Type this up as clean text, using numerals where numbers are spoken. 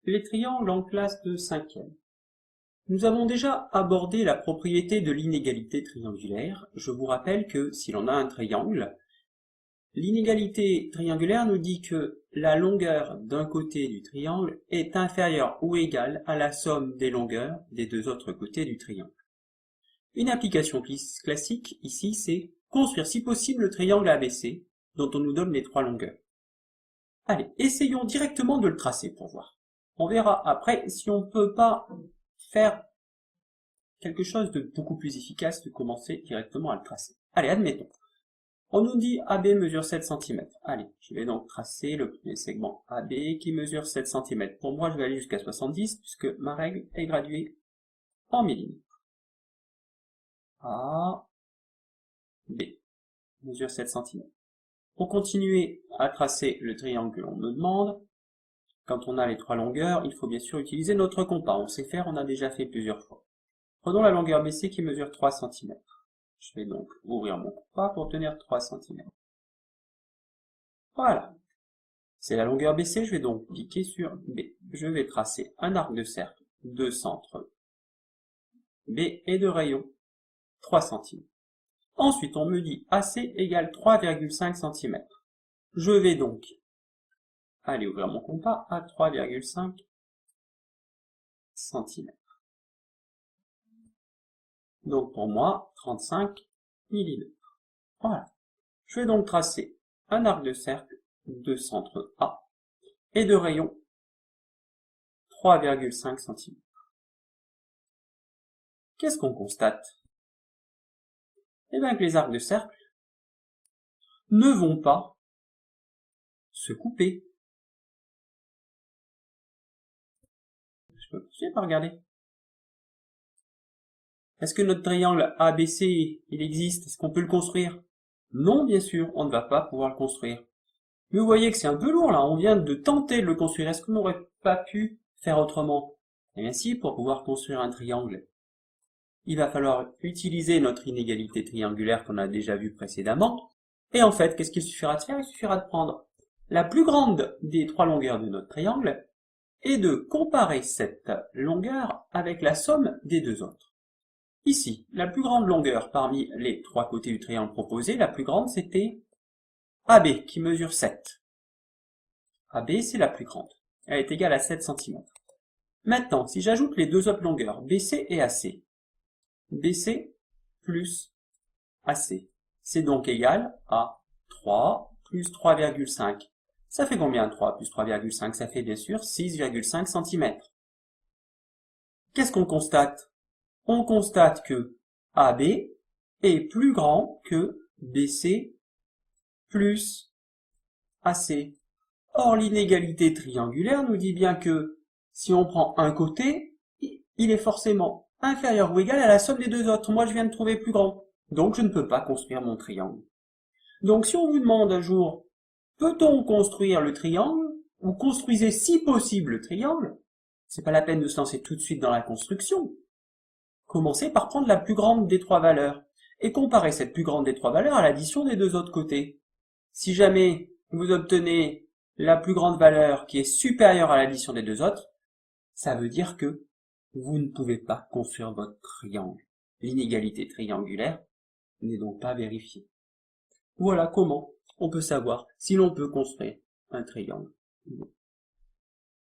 les triangles en classe de 5e. Nous avons déjà abordé la propriété de l'inégalité triangulaire. Je vous rappelle que si l'on a un triangle, l'inégalité triangulaire nous dit que la longueur d'un côté du triangle est inférieure ou égale à la somme des longueurs des deux autres côtés du triangle. Une application classique ici, c'est construire si possible le triangle ABC dont on nous donne les trois longueurs. Allez, essayons directement de le tracer pour voir. On verra après si on ne peut pas faire quelque chose de beaucoup plus efficace de commencer directement à le tracer. Allez, admettons. On nous dit AB mesure 7 cm. Allez, je vais donc tracer le premier segment AB qui mesure 7 cm. Pour moi, je vais aller jusqu'à 70 puisque ma règle est graduée en millimètres. A, B, mesure 7 cm. Pour continuer à tracer le triangle que l'on me demande, quand on a les trois longueurs, il faut bien sûr utiliser notre compas. On sait faire, on a déjà fait plusieurs fois. Prenons la longueur BC qui mesure 3 cm. Je vais donc ouvrir mon compas pour obtenir 3 cm. Voilà. C'est la longueur BC, je vais donc cliquer sur B. Je vais tracer un arc de cercle de centre B et de rayon 3 cm. Ensuite, on me dit AC égale 3,5 cm. Je vais donc aller ouvrir mon compas à 3,5 cm. Donc pour moi, 35 mm. Voilà. Je vais donc tracer un arc de cercle de centre A et de rayon 3,5 cm. Qu'est-ce qu'on constate? Eh bien que les arcs de cercle ne vont pas se couper. Je peux continuer par regarder. Est-ce que notre triangle ABC, il existe? Est-ce qu'on peut le construire? Non, bien sûr, on ne va pas pouvoir le construire. Mais vous voyez que c'est un peu lourd là, on vient de tenter de le construire. Est-ce qu'on n'aurait pas pu faire autrement? Eh bien si, pour pouvoir construire un triangle, il va falloir utiliser notre inégalité triangulaire qu'on a déjà vue précédemment. Et en fait, qu'est-ce qu'il suffira de faire? Il suffira de prendre la plus grande des trois longueurs de notre triangle et de comparer cette longueur avec la somme des deux autres. Ici, la plus grande longueur parmi les trois côtés du triangle proposé, la plus grande c'était AB qui mesure 7. AB c'est la plus grande. Elle est égale à 7 cm. Maintenant, si j'ajoute les deux autres longueurs, BC et AC, BC plus AC, c'est donc égal à 3 plus 3,5. Ça fait combien 3 plus 3,5? Ça fait bien sûr 6,5 cm. Qu'est-ce qu'on constate? On constate que AB est plus grand que BC plus AC. Or, l'inégalité triangulaire nous dit bien que si on prend un côté, il est forcément inférieur ou égal à la somme des deux autres. Moi, je viens de trouver plus grand. Donc, je ne peux pas construire mon triangle. Donc, si on vous demande un jour, peut-on construire le triangle, ou construisez si possible le triangle, c'est pas la peine de se lancer tout de suite dans la construction. Commencez par prendre la plus grande des trois valeurs, et comparer cette plus grande des trois valeurs à l'addition des deux autres côtés. Si jamais vous obtenez la plus grande valeur qui est supérieure à l'addition des deux autres, ça veut dire que vous ne pouvez pas construire votre triangle. L'inégalité triangulaire n'est donc pas vérifiée. Voilà comment on peut savoir si l'on peut construire un triangle.